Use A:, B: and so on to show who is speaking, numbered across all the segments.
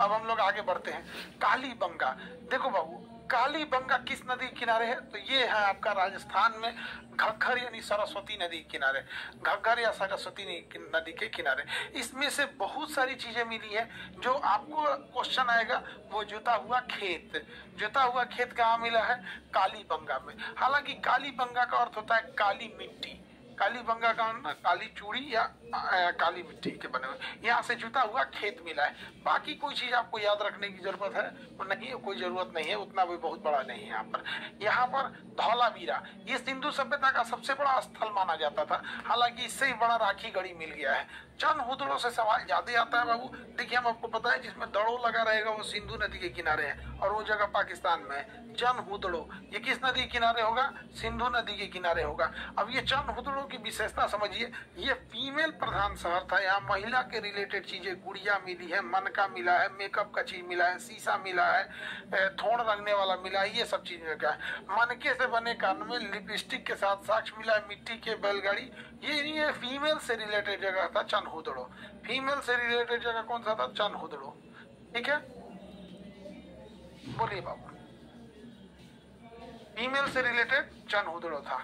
A: अब हम लोग आगे बढ़ते हैं। कालीबंगा, देखो बाबू कालीबंगा किस नदी के किनारे है? तो ये है आपका राजस्थान में घग्गर यानी सरस्वती नदी के किनारे, घग्गर या सरस्वती नदी के किनारे। इसमें से बहुत सारी चीजें मिली है। जो आपको क्वेश्चन आएगा वो जुता हुआ खेत, जुता हुआ खेत कहाँ मिला है? कालीबंगा में। हालांकि कालीबंगा का अर्थ होता है काली मिट्टी, कालीबंगा का ना काली चूड़ी या काली मिट्टी के बने हुए, यहाँ से जुता हुआ खेत मिला है। बाकी कोई चीज आपको याद रखने की जरूरत है वो नहीं, कोई जरूरत नहीं है, उतना भी बहुत बड़ा नहीं है यहाँ पर। यहाँ पर धौलावीरा ये सिंधु सभ्यता का सबसे बड़ा स्थल माना जाता था, हालांकि इससे ही बड़ा राखी गढ़ी मिल गया है। चंद हुदड़ों से सवाल ज्यादा आता है बाबू। देखिए हम आपको पता है जिसमें दड़ो लगा रहेगा वो सिंधु नदी के किनारे है और वो जगह पाकिस्तान में है। चंद हुदड़ो ये किस नदी के किनारे होगा? सिंधु नदी के किनारे होगा। अब ये चंद हुदड़ो की विशेषता समझिए, ये फीमेल प्रधान शहर था। यहाँ महिला के रिलेटेड चीजें, गुड़िया मिली है, मनका मिला है, मेकअप का चीज मिला है, शीशा मिला है, थोड़ रंगने वाला मिला है, ये सब चीज मिला है। मनके से बने कान में लिपस्टिक के साथ साक्ष मिला है, मिट्टी के बैलगाड़ी। ये फीमेल से रिलेटेड जगह था चंद हुदड़ो। फीमेल से रिलेटेड जगह कौन सा था? चंद हुदड़ो। ठीक है, बोलिए बाबू। फीमेल से रिलेटेड चंद हुदड़ो था।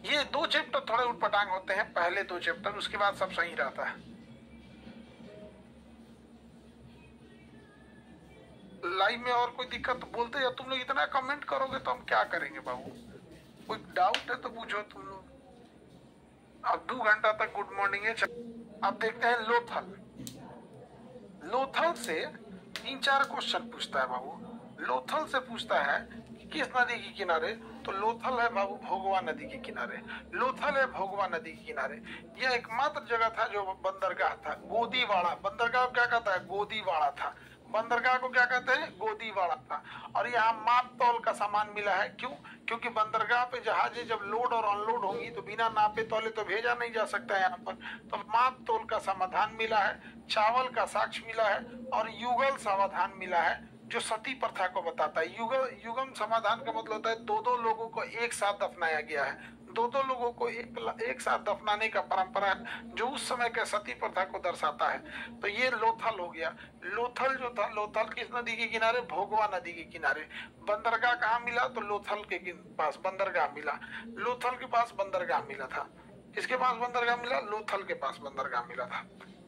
A: ये दो चैप्टर थोड़े उटपटांग होते हैं, पहले दो चैप्टर, उसके बाद सब सही रहता है। लाइव में और कोई दिक्कत तो बोलते हैं, तुम लोग इतना कमेंट करोगे तो हम क्या करेंगे बाबू? कोई डाउट है तो पूछो तुम लोग। अब 2 घंटा तक गुड मॉर्निंग है। अब देखते हैं लोथल। लोथल से 3-4 क्वेश्चन पूछता है बाबू। लोथल से पूछता है कि किस नदी के किनारे? तो लोथल है बाबू भोगवा नदी के किनारे। लोथल है भोगवा नदी के किनारे। यह एकमात्र जगह था जो बंदरगाह था। गोदीवाड़ा, बंदरगाह क्या कहता है? गोदीवाड़ा था। बंदरगाह को क्या कहते हैं? गोदीवाड़ा था। और यहाँ माप तौल का सामान मिला है। क्यों? क्योंकि बंदरगाह पे जहाजें जब लोड और अनलोड होंगी तो बिना नापे तौले तो भेजा नहीं जा सकता है यहाँ पर, तो माप तौल का समाधान मिला है, चावल का साक्ष्य मिला है और युगल समाधान मिला है जो सती प्रथा को बताता है। युगम समाधान का मतलब होता है 2-2 लोगों को एक साथ दफनाया गया है। 2-2 लोगों को एक साथ दफनाने का परंपरा है जो उस समय के सती प्रथा को दर्शाता है। तो ये लोथल हो गया। लोथल जो था, लोथल किस नदी के किनारे? भोगवा नदी के किनारे। बंदरगाह कहाँ मिला? तो लोथल के पास बंदरगाह मिला। लोथल के पास बंदरगाह मिला था। किसके पास बंदरगाह मिला? लोथल के पास बंदरगाह मिला था।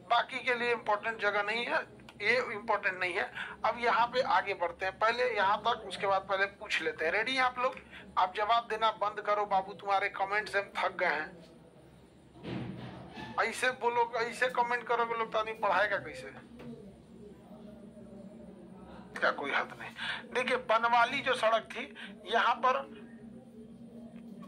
A: बाकी के लिए इम्पोर्टेंट जगह नहीं है, ये इम्पोर्टेंट नहीं है। अब यहाँ पे आगे बढ़ते हैं, पहले यहाँ तक, उसके बाद पहले पूछ लेते हैं। रेडी हैं आप लोग? आप जवाब देना बंद करो बाबू, तुम्हारे कमेंट से हम थक गए हैं। ऐसे बोलो, ऐसे कमेंट करोगे लोग तो आदमी पढ़ाएगा कैसे? क्या कोई हद नहीं। देखिए बनवाली जो सड़क थी यहाँ पर,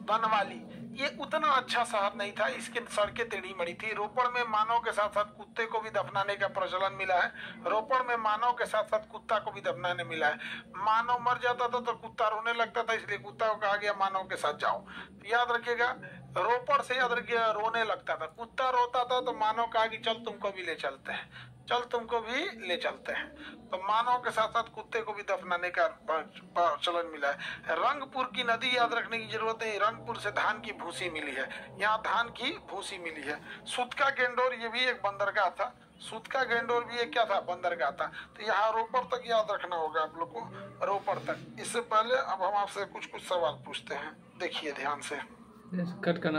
A: बनवाली ये उतना अच्छा शहर नहीं था, इसके सड़कें टेढ़ी मड़ी थी। रोपड़ में मानव के साथ साथ कुत्ते को भी दफनाने का प्रचलन मिला है। रोपड़ में मानव के साथ साथ कुत्ता को भी दफनाने मिला है। मानव मर जाता था तो कुत्ता रोने लगता था, इसलिए कुत्ता को कहा गया मानव के साथ जाओ। तो याद रखिएगा, रोपड़ से याद रखिएगा, रोने लगता था, कुत्ता रोता था तो मानव कहा कि चल तुमको भी ले चलते हैं, चल तुमको भी ले चलते हैं। तो मानव के साथ साथ कुत्ते को भी दफनाने का प्रचलन मिला है। रंगपुर की नदी याद रखने की जरूरत है। रंगपुर से धान की भूसी मिली है, यहाँ धान की भूसी मिली है। सुतका गेंडोर ये भी एक बंदरगाह था। सुतका गेंडोर भी एक क्या था? बंदरगाह था। तो यहाँ रोपड़ तक याद रखना होगा आप लोग को, रोपड़ तक। इससे पहले अब हम आपसे कुछ सवाल पूछते हैं, देखिए ध्यान से।
B: कट करना।